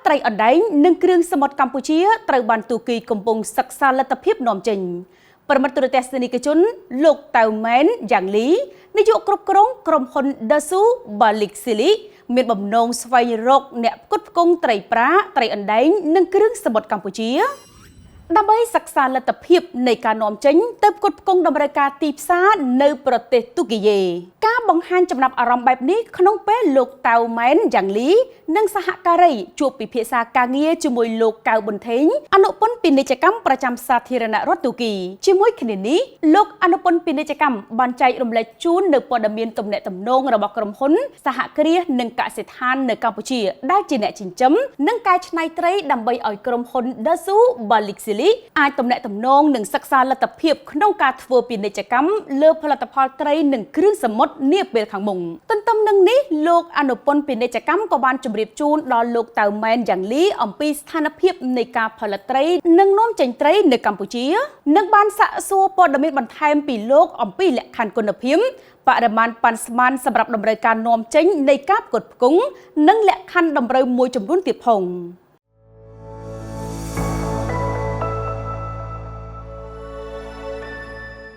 ត្រីអណ្ដែងនិងគ្រឿងសមុទ្រកម្ពុជាត្រូវបានទូគីកំពុងសិក្សាលទ្ធភាពនាំចេញប្រមិត្តទូរទស្សនិកជនលោកតៅម៉ែនយ៉ាងលីនាយកគ្រប់គ្រងក្រុមហ៊ុន Dasu Balik Sili មានបំណងស្វែងរកអ្នកផ្គត់ផ្គង់ត្រីប្រាត្រីអណ្ដែងនិងគ្រឿងសមុទ្រកម្ពុជាដើម្បីសិក្សាលទ្ធភាពនៃការនាំចេញទៅផ្គត់ផ្គង់តម្រូវការទីផ្សារនៅប្រទេសទូគីយេការបង្ហាញចំណាប់អារម្មណ៍បែបនេះក្នុងពេលលោកតៅម៉ែនយ៉ាងលីនិងសហការីជួបពិភាក្សាការងារជាមួយលោកកៅប៊ុនថេងអនុពន្ធពាណិជ្ជកម្មប្រចាំសាធារណរដ្ឋទូគីជាមួយគ្នានេះលោកអនុពន្ធពាណិជ្ជកម្មបានចែករំលែកជូននៅព័ត៌មានទំនាក់ទំនងរបស់ក្រុមហ៊ុនសហគ្រាសនិងកសិដ្ឋាននៅកម្ពុជាដែលជាអ្នកចិញ្ចឹមនិងកែច្នៃត្រីដើម្បីឲ្យក្រុមហ៊ុន Dasu Balik Sili អាចទំនាក់ទំនងនិងសិក្សាលទ្ធភាពក្នុងការធ្វើពាណិជ្ជកម្មលើផលិតផលត្រីនិងគ្រឿងសមុទ្រនាពេលខាងមុខទន្ទឹមនឹងនេះលោកអនុពន្ធពាណិជ្ជកម្មក៏បានជម្រាបជូនដល់លោកតៅម៉ែនយ៉ាងលីអំពីស្ថានភាពនៃការផលិតត្រីនិងនាំចេញត្រីនៅកម្ពុជានិងបានសាកសួរព័ត៌មានបន្ថែមពីលោកអំពីលក្ខខណ្ឌគុណភាពបរិមាណប៉ាន់ស្មានសម្រាប់តម្រូវការនាំចេញនៃការផ្គត់ផ្គង់និងលក្ខខណ្ឌតម្រូវមួយចំនួនទៀតផង